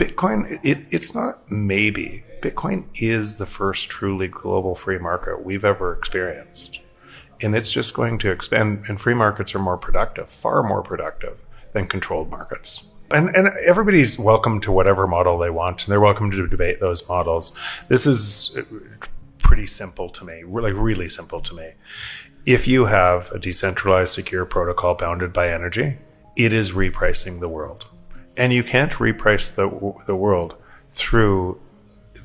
Bitcoin, it's not maybe. Bitcoin is the first truly global free market we've ever experienced. And it's just going to expand, and free markets are more productive, far more productive than controlled markets. And everybody's welcome to whatever model they want, and they're welcome to debate those models. This is pretty simple to me, like really simple to me. If you have a decentralized secure protocol bounded by energy, it is repricing the world. And you can't reprice the world through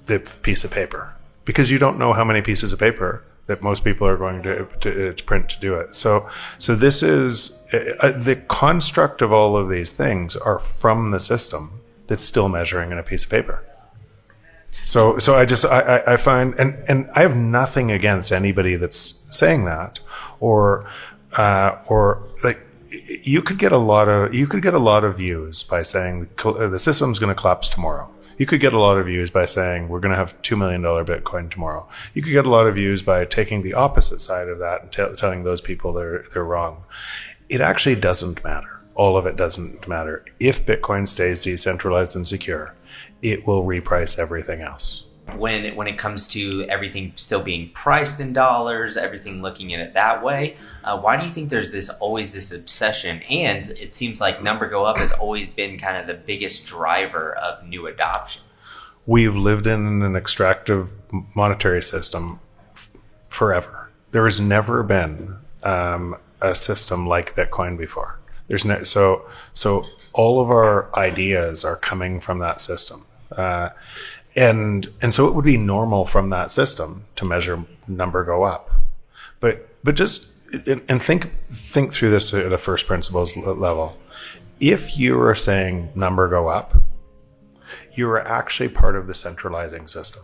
the piece of paper, because you don't know how many pieces of paper that most people are going to print to do it. So this is the construct of all of these things are from the system that's still measuring in a piece of paper. So I find, and I have nothing against anybody that's saying that, or like you could get a lot of views by saying the system's going to collapse tomorrow. You could get a lot of views by saying we're going to have $2 million Bitcoin tomorrow. You could get a lot of views by taking the opposite side of that and telling those people they're wrong. It actually doesn't matter. All of it doesn't matter. If Bitcoin stays decentralized and secure, it will reprice everything else. When it comes to everything still being priced in dollars, everything looking at it that way, why do you think there's always this obsession? And it seems like number go up has always been kind of the biggest driver of new adoption. We've lived in an extractive monetary system forever. There has never been a system like Bitcoin before. So all of our ideas are coming from that system. And so it would be normal from that system to measure number go up, but just and think through this at a first principles level. If you are saying number go up, you are actually part of the centralizing system,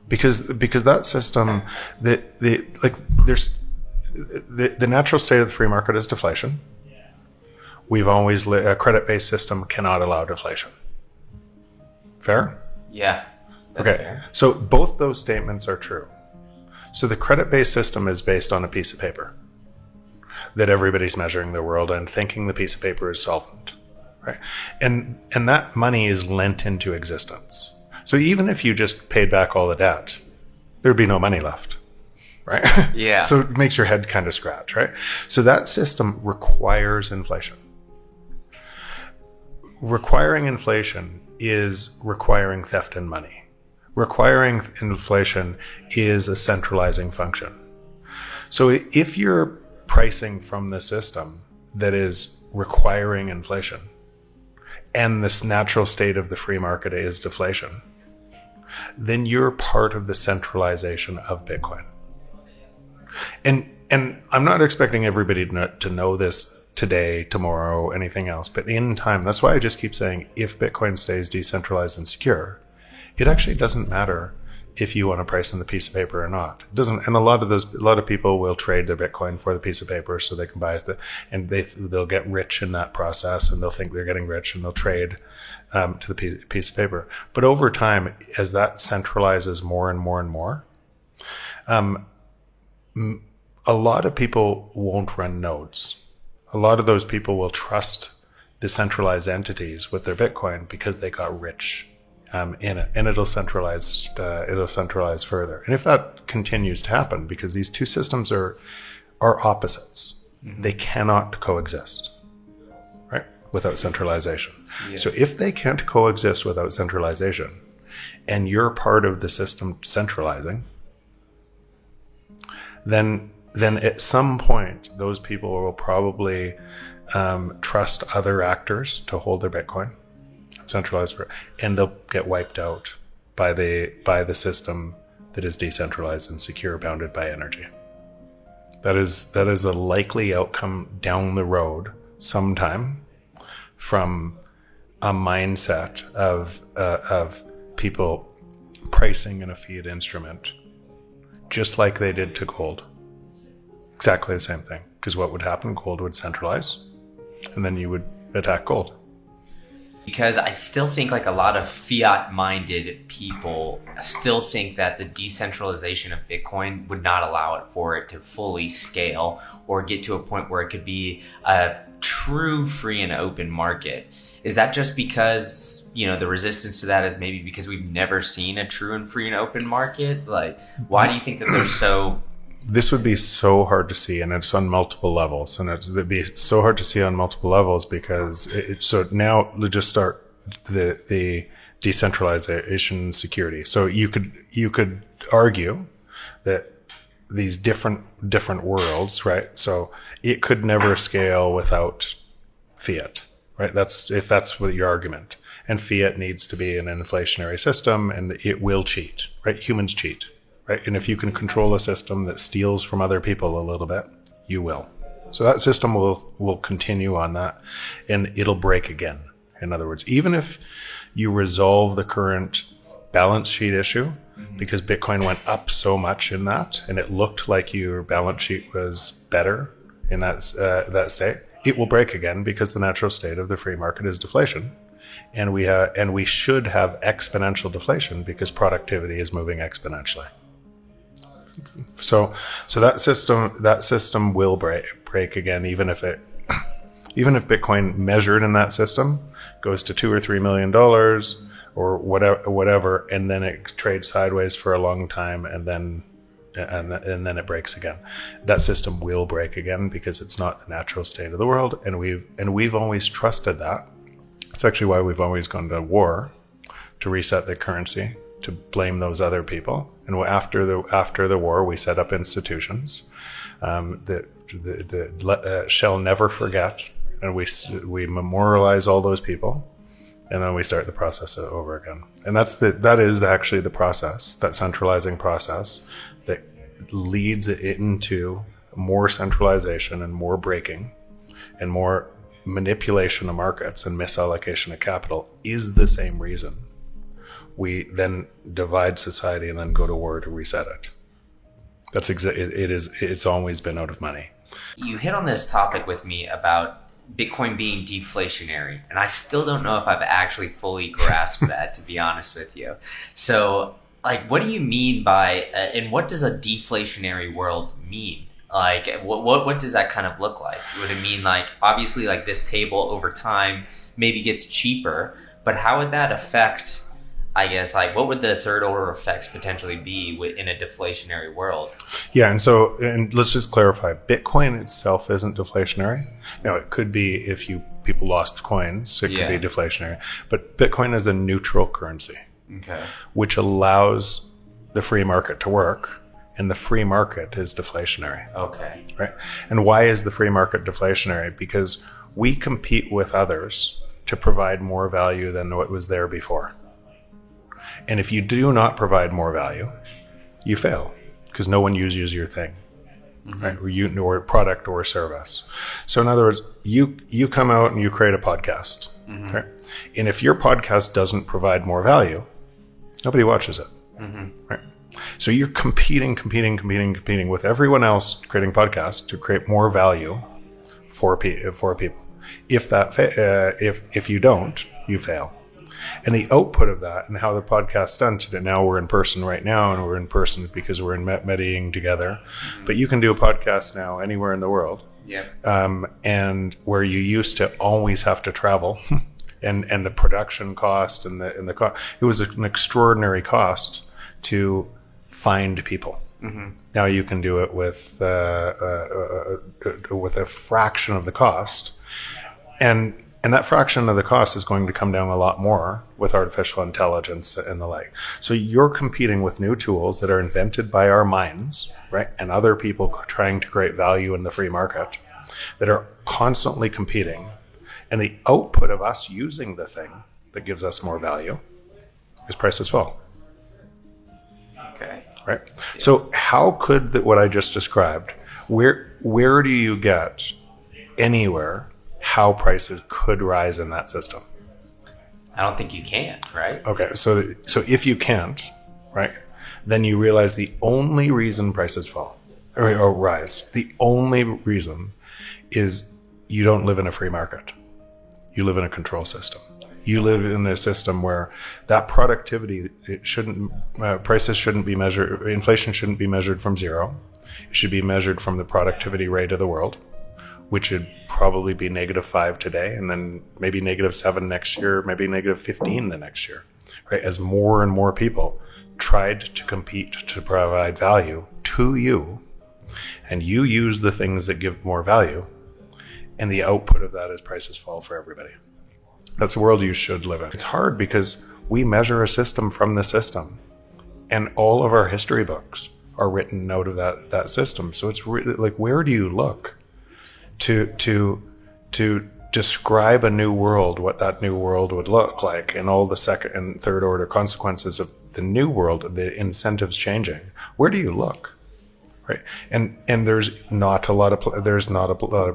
because that system the natural state of the free market is deflation. We've always a credit-based system cannot allow deflation. Fair? Yeah. That's okay. Fair. So both those statements are true. So the credit-based system is based on a piece of paper that everybody's measuring the world and thinking the piece of paper is solvent, right? And that money is lent into existence. So even if you just paid back all the debt, there'd be no money left, right? Yeah. So it makes your head kind of scratch, right? So that system requires inflation. Requiring inflation is requiring theft in money. Requiring inflation is a centralizing function. So if you're pricing from the system that is requiring inflation, and this natural state of the free market is deflation, then you're part of the centralization of Bitcoin. And I'm not expecting everybody to know this today, tomorrow, anything else, but in time. That's why I just keep saying, if Bitcoin stays decentralized and secure, it actually doesn't matter if you want to price in the piece of paper or not. It doesn't. And a lot of people will trade their Bitcoin for the piece of paper so they can buy it, and they'll get rich in that process, and they'll think they're getting rich, and they'll trade to the piece of paper. But over time, as that centralizes more and more and more, a lot of people won't run nodes. A lot of those people will trust the centralized entities with their Bitcoin because they got rich in it, and it'll centralize further. And if that continues to happen, because these two systems are opposites, they cannot coexist, right, without centralization. Yeah. So if they can't coexist without centralization, and you're part of the system centralizing, then at some point, those people will probably trust other actors to hold their Bitcoin, centralized, and they'll get wiped out by the system that is decentralized and secure, bounded by energy. That is a likely outcome down the road sometime from a mindset of people pricing in a fiat instrument, just like they did to gold. Exactly the same thing. Because what would happen? Gold would centralize, and then you would attack gold. Because I still think like a lot of fiat-minded people still think that the decentralization of Bitcoin would not allow it for it to fully scale or get to a point where it could be a true free and open market. Is that just because, the resistance to that is maybe because we've never seen a true and free and open market? Like, why do you think that they're so... This would be so hard to see, and it's on multiple levels. And it'd be so hard to see on multiple levels because so now let's just start the decentralization security. So you could argue that these different worlds, right? So it could never scale without fiat, right? If that's what your argument. And fiat needs to be an inflationary system, and it will cheat, right? Humans cheat, right? And if you can control a system that steals from other people a little bit, you will. So that system will continue on that, and it'll break again. In other words, even if you resolve the current balance sheet issue, because Bitcoin went up so much in that, and it looked like your balance sheet was better in that state, it will break again because the natural state of the free market is deflation, and we should have exponential deflation because productivity is moving exponentially. So that system will break again, even if Bitcoin measured in that system goes to $2 or $3 million or whatever, and then it trades sideways for a long time, and then it breaks again. That system will break again because it's not the natural state of the world, and we've always trusted that. It's actually why we've always gone to war to reset the currency, to blame those other people. And after the war, we set up institutions that shall never forget, and we memorialize all those people. And then we start the process over again. And that is actually the process, that centralizing process that leads it into more centralization and more breaking and more manipulation of markets and misallocation of capital is the same reason we then divide society and then go to war to reset it. It's always been out of money. You hit on this topic with me about Bitcoin being deflationary, and I still don't know if I've actually fully grasped that, to be honest with you. So, what do you mean by, and what does a deflationary world mean? What does that kind of look like? Would it mean obviously this table over time maybe gets cheaper, but how would that affect, I guess, what would the third order effects potentially be in a deflationary world? Yeah, and let's just clarify, Bitcoin itself isn't deflationary. Now, it could be if people lost coins, it could be deflationary. But Bitcoin is a neutral currency, which allows the free market to work, and the free market is deflationary. Okay. Right? And why is the free market deflationary? Because we compete with others to provide more value than what was there before. And if you do not provide more value, you fail because no one uses your thing, right? Or product or service. So in other words, you come out and you create a podcast, right? And if your podcast doesn't provide more value, nobody watches it, right? So you're competing with everyone else creating podcasts to create more value for people. If you don't, you fail. And the output of that and how the podcast's done today, now we're in person right now, and we're in person because we're in meeting together. But you can do a podcast now anywhere in the world. Yeah. And where you used to always have to travel and the production cost and the cost, it was an extraordinary cost to find people. Now you can do it with a fraction of the cost. And that fraction of the cost is going to come down a lot more with artificial intelligence and the like. So you're competing with new tools that are invented by our minds, right? And other people trying to create value in the free market that are constantly competing. And the output of us using the thing that gives us more value is prices fall. Okay. Right? Yeah. So how could what I just described, where do you get anywhere how prices could rise in that system? I don't think you can, right? Okay, so if you can't, right, then you realize the only reason prices fall or rise, the only reason is you don't live in a free market. You live in a control system. You live in a system where that productivity, prices shouldn't be measured, inflation shouldn't be measured from zero. It should be measured from the productivity rate of the world, which would probably be -5 today, and then maybe -7 next year, maybe -15 the next year, right? As more and more people tried to compete to provide value to you, and you use the things that give more value, and the output of that is prices fall for everybody. That's the world you should live in. It's hard because we measure a system from the system, and all of our history books are written out of that system. So it's really like, where do you look to describe a new world, what that new world would look like, and all the second and third order consequences of the new world, the incentives changing? Where do you look? Right, and there's not a lot of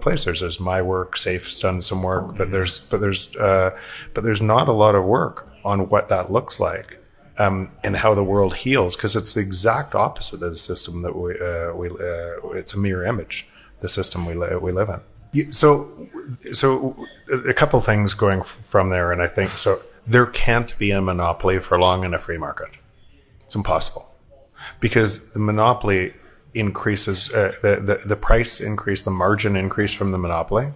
places. There's my work, Safe's done some work, but there's not a lot of work on what that looks like, and how the world heals, because it's the exact opposite of the system that it's a mirror image, the system we live in. So a couple things going from there, and I think so. There can't be a monopoly for long in a free market. It's impossible, because the monopoly increases, the price increase, the margin increase from the monopoly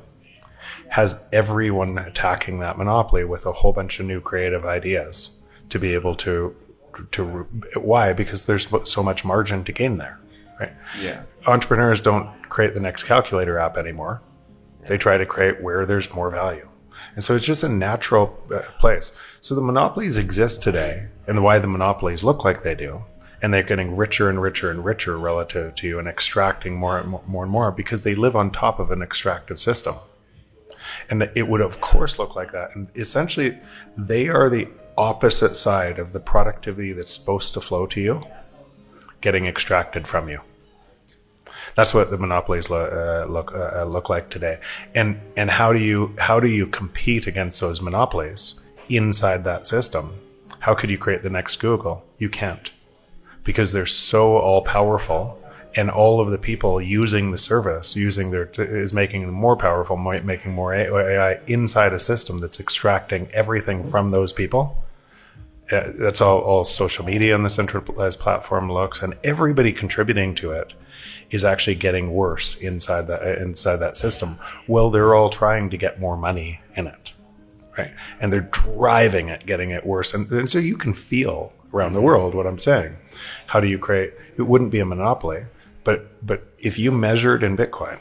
has everyone attacking that monopoly with a whole bunch of new creative ideas to be able to why? Because there's so much margin to gain there, right? Yeah. Entrepreneurs don't create the next calculator app anymore. They try to create where there's more value. And so it's just a natural place. So the monopolies exist today, and why the monopolies look like they do, and they're getting richer and richer and richer relative to you, and extracting more and more, because they live on top of an extractive system. And it would, of course, look like that. And essentially, they are the opposite side of the productivity that's supposed to flow to you, getting extracted from you. That's what the monopolies look like today. And how do you compete against those monopolies inside that system? How could you create the next Google? You can't, because they're so all powerful, and all of the people using the service, is making them more powerful, making more AI inside a system that's extracting everything from those people. That's all social media on the centralized platform looks, and everybody contributing to it is actually getting worse inside that system. Well, they're all trying to get more money in it, right? And they're driving it, getting it worse. And so you can feel around the world what I'm saying. How do you create? It wouldn't be a monopoly, but if you measured in Bitcoin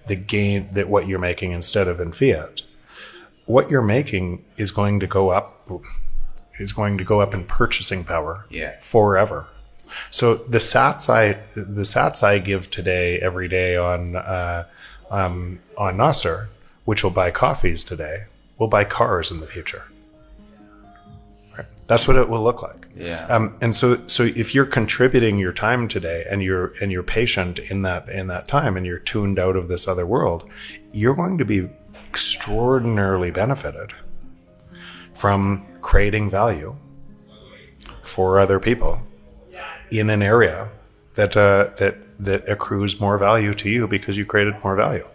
the gain that what you're making instead of in fiat, what you're making is going to go up. Is going to go up in purchasing power forever. So the sats I give today every day on Nostr, which will buy coffees today, will buy cars in the future. Right? That's what it will look like. Yeah. And so if you're contributing your time today, and you're patient in that time, and you're tuned out of this other world, you're going to be extraordinarily benefited from creating value for other people in an area that accrues more value to you because you created more value.